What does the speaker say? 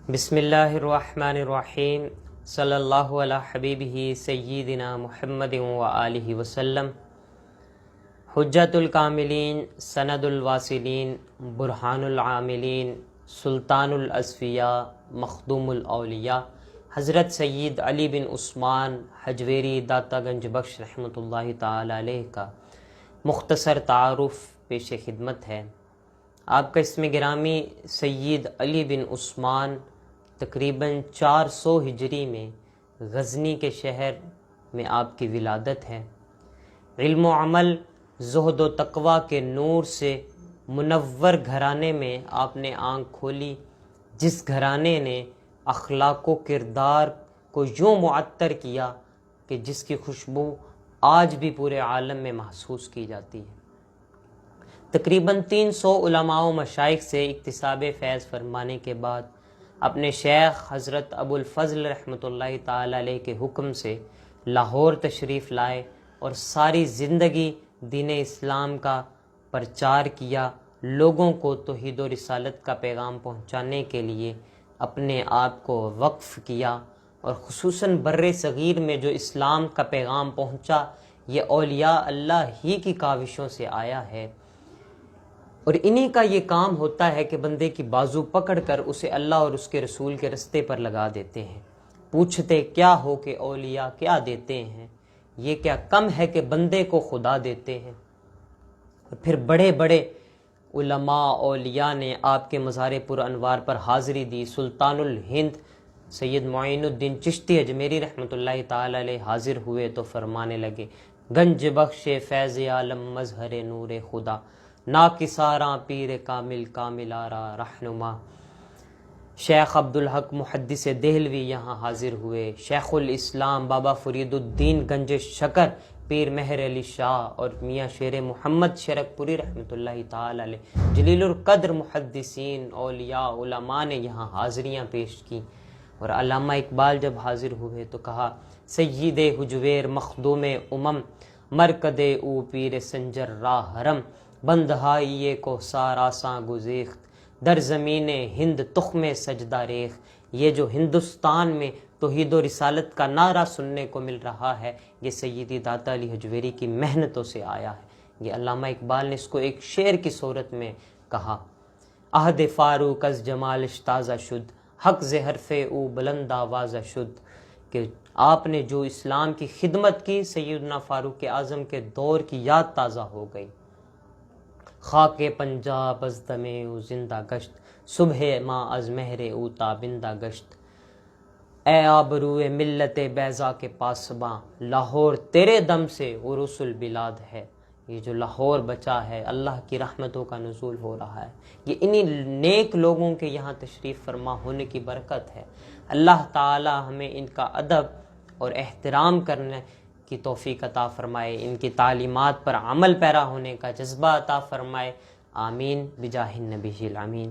بسم اللہ الرحمن الرحیم صلی اللہ علی حبیبہ سیدنا محمد وآلہ وسلم۔ حجت الکاملین، سند الواصلین، برہان العاملین، سلطان الاصفیاء، مخدوم الاولیاء، حضرت سید علی بن عثمان حجویری داتا گنج بخش رحمۃ اللہ تعالی علیہ کا مختصر تعارف پیش خدمت ہے۔ آپ کا اسم گرامی سید علی بن عثمان تقریباً 400 ہجری میں غزنی کے شہر میں آپ کی ولادت ہے۔ علم و عمل، زہد و تقوی کے نور سے منور گھرانے میں آپ نے آنکھ کھولی، جس گھرانے نے اخلاق و کردار کو یوں معطر کیا کہ جس کی خوشبو آج بھی پورے عالم میں محسوس کی جاتی ہے۔ تقریباً 300 علماء و مشائخ سے اکتساب فیض فرمانے کے بعد اپنے شیخ حضرت ابو الفضل رحمۃ اللہ تعالی علیہ کے حکم سے لاہور تشریف لائے اور ساری زندگی دین اسلام کا پرچار کیا، لوگوں کو توحید و رسالت کا پیغام پہنچانے کے لیے اپنے آپ کو وقف کیا، اور خصوصاً بر صغیر میں جو اسلام کا پیغام پہنچا یہ اولیاء اللہ ہی کی کاوشوں سے آیا ہے، اور انہی کا یہ کام ہوتا ہے کہ بندے کی بازو پکڑ کر اسے اللہ اور اس کے رسول کے رستے پر لگا دیتے ہیں۔ پوچھتے کیا ہو کہ اولیاء کیا دیتے ہیں، یہ کیا کم ہے کہ بندے کو خدا دیتے ہیں۔ اور پھر بڑے بڑے علماء اولیاء نے آپ کے مزار پر انوار پر حاضری دی۔ سلطان الہند سید معین الدین چشتی اجمیری رحمۃ اللہ تعالی علیہ حاضر ہوئے تو فرمانے لگے، گنج بخش فیض عالم مظہر نور خدا، ناکساراں پیر کامل کاملارا رہنما۔ شیخ عبدالحق محدث دہلوی یہاں حاضر ہوئے۔ شیخ الاسلام بابا فرید الدین گنج شکر، پیر مہر علی شاہ اور میاں شیر محمد شرک پوری رحمۃ اللہ تعالی علیہ، جلیل القدر محدثین اولیاء علماء نے یہاں حاضریاں پیش کی۔ اور علامہ اقبال جب حاضر ہوئے تو کہا، سید حجویر مخدوم امم، مرکد او پیر سنجر راہ حرم، بندہائیے کو ساراساں گزیخت، در زمین ہند تخم سجدہ ریخ۔ یہ جو ہندوستان میں توحید و رسالت کا نعرہ سننے کو مل رہا ہے، یہ سیدی داتا علی حجویری کی محنتوں سے آیا ہے۔ یہ علامہ اقبال نے اس کو ایک شعر کی صورت میں کہا، عہد فاروق از جمالش تازہ شد، حق ز حرف او بلند آوازہ شد، کہ آپ نے جو اسلام کی خدمت کی، سیدنا فاروق اعظم کے دور کی یاد تازہ ہو گئی۔ خاک پنجاب از دم او زندہ گشت، صبح ماں از مہر او تابندہ گشت۔ اے آبرو ملت بیضا کے پاسباں، لاہور تیرے دم سے عروس البلاد ہے۔ یہ جو لاہور بچا ہے، اللہ کی رحمتوں کا نزول ہو رہا ہے، یہ انہی نیک لوگوں کے یہاں تشریف فرما ہونے کی برکت ہے۔ اللہ تعالی ہمیں ان کا ادب اور احترام کرنے کی توفیق عطا فرمائے، ان کی تعلیمات پر عمل پیرا ہونے کا جذبہ عطا فرمائے، آمین بجاہ النبی الامین۔